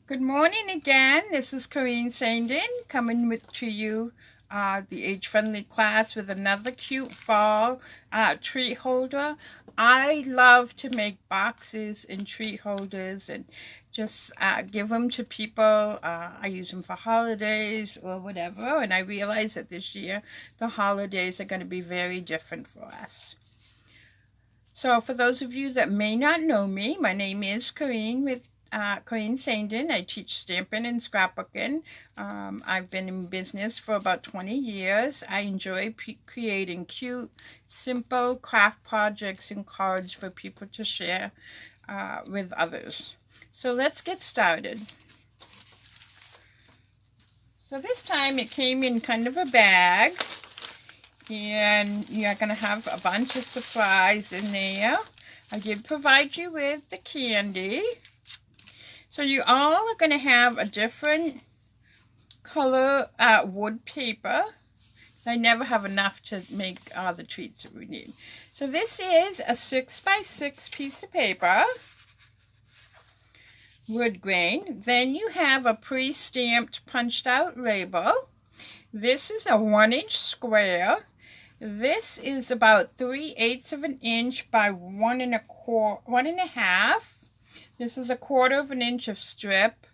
Good morning again. This is Corinne Sandin coming to you, the age-friendly class with another cute fall tree holder. I love to make boxes and tree holders and just give them to people. I use them for holidays or whatever, and I realize that this year the holidays are going to be very different for us. So for those of you that may not know me, my name is Corinne Sandin. I teach stamping and scrapbooking. I've been in business for about 20 years. I enjoy creating cute, simple craft projects and cards for people to share with others. So let's get started. So this time it came in kind of a bag. And you're going to have a bunch of supplies in there. I did provide you with the candy. So you all are going to have a different color wood paper. I never have enough to make all the treats that we need. So this is a 6x6 piece of paper, wood grain. Then you have a pre-stamped punched out label. This is a 1-inch square. This is about 3/8 of an inch by 1 1.5. This is 1/4 of an inch of strip.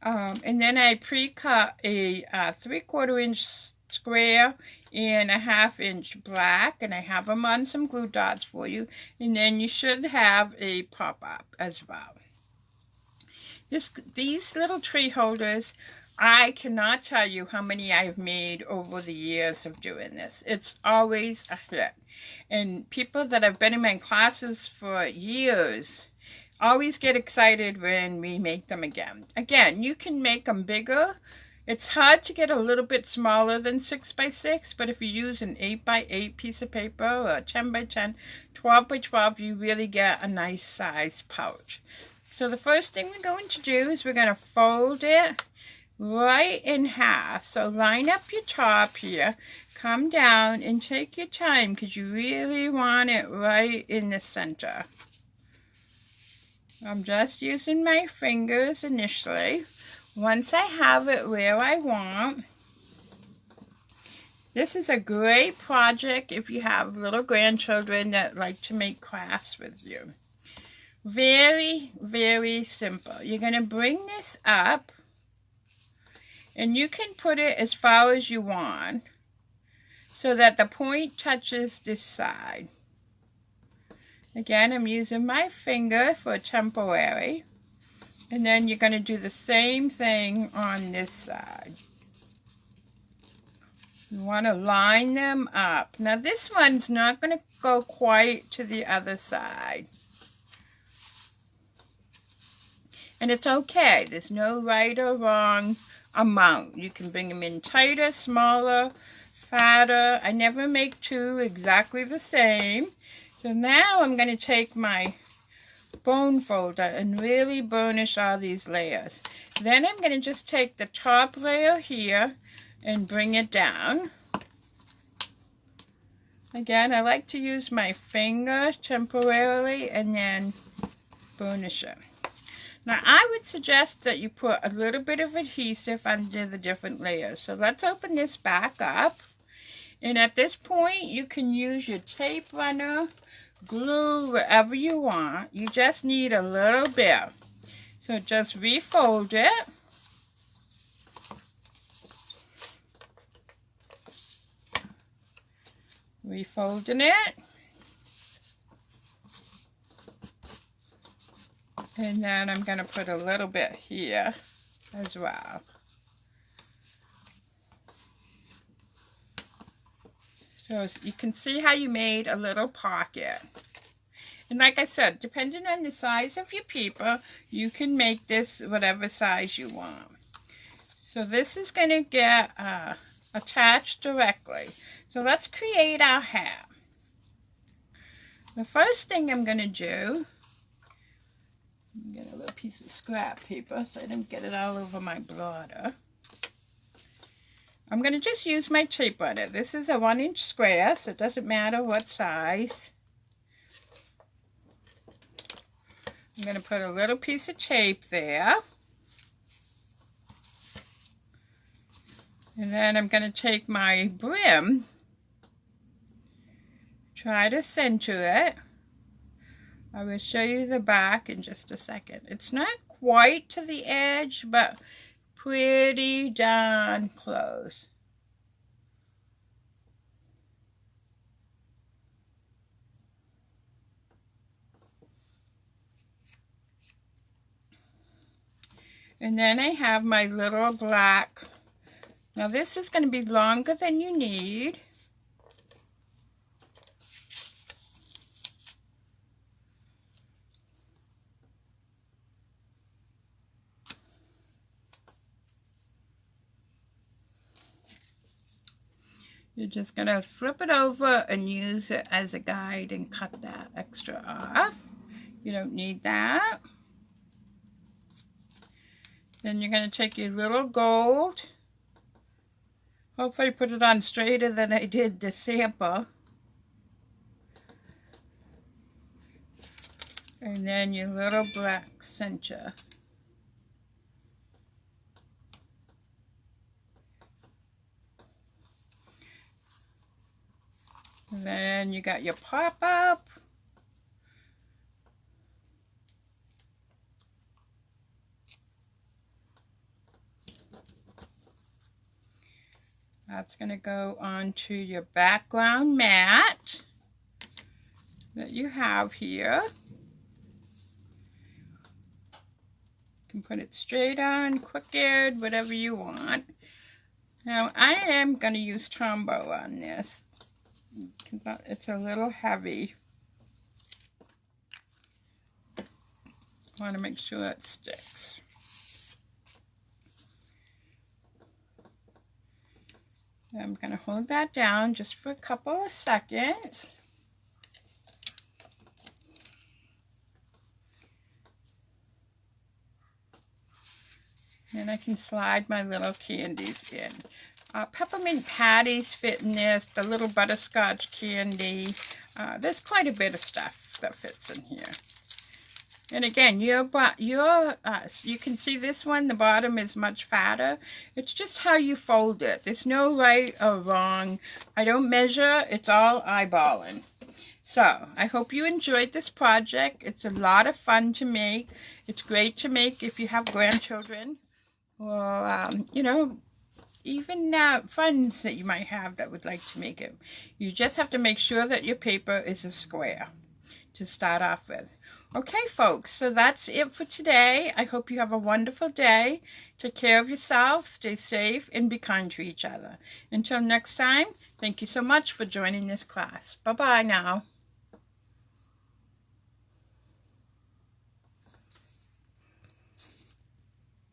And then I pre-cut a 3/4 inch square and a 1/2 inch black. And I have them on some glue dots for you. And then you should have a pop-up as well. These little tree holders, I cannot tell you how many I've made over the years of doing this. It's always a hit. And people that have been in my classes for years always get excited when we make them again. Again, you can make them bigger. It's hard to get a little bit smaller than 6x6, but if you use an 8x8 piece of paper or 10x10, 12x12, you really get a nice size pouch. So the first thing we're going to do is we're going to fold it right in half. So line up your top here, come down and take your time because you really want it right in the center. I'm just using my fingers initially. Once I have it where I want, this is a great project if you have little grandchildren that like to make crafts with you. Very, very simple. You're going to bring this up. And you can put it as far as you want so that the point touches this side. Again, I'm using my finger for temporary. And then you're going to do the same thing on this side. You want to line them up. Now this one's not going to go quite to the other side. And it's okay. There's no right or wrong amount. You can bring them in tighter, smaller, fatter. I never make two exactly the same. So now I'm going to take my bone folder and really burnish all these layers. Then I'm going to just take the top layer here and bring it down. Again, I like to use my finger temporarily and then burnish it. Now, I would suggest that you put a little bit of adhesive under the different layers. So let's open this back up. And at this point, you can use your tape runner, glue, wherever you want. You just need a little bit. So just refold it. Refolding it. And then I'm going to put a little bit here as well. So you can see how you made a little pocket. And like I said, depending on the size of your paper, you can make this whatever size you want. So this is going to get attached directly. So let's create our hat. The first thing I'm going to do, get a little piece of scrap paper so I don't get it all over my blotter. I'm going to just use my tape runner. This is a 1-inch square, so it doesn't matter what size. I'm going to put a little piece of tape there. And then I'm going to take my brim, try to center it. I will show you the back in just a second. It's not quite to the edge, but pretty darn close. And then I have my little black. Now this is going to be longer than you need. You're just going to flip it over and use it as a guide and cut that extra off. You don't need that. Then you're going to take your little gold. Hopefully I put it on straighter than I did the sample. And then your little black center. And then you got your pop-up. That's going to go onto your background mat that you have here. You can put it straight on, crooked, whatever you want. Now I am going to use Tombow on this. It's a little heavy. I want to make sure it sticks. I'm going to hold that down just for a couple of seconds. And I can slide my little candies in. Peppermint patties fit in this, the little butterscotch candy. There's quite a bit of stuff that fits in here. And again, you can see this one, the bottom is much fatter. It's just how you fold it. There's no right or wrong. I don't measure, it's all eyeballing. So, I hope you enjoyed this project. It's a lot of fun to make. It's great to make if you have grandchildren. Or, you know, even friends that you might have that would like to make it. You just have to make sure that your paper is a square to start off with. Okay, folks, so that's it for today. I hope you have a wonderful day. Take care of yourself, stay safe, and be kind to each other. Until next time, thank you so much for joining this class. Bye-bye now.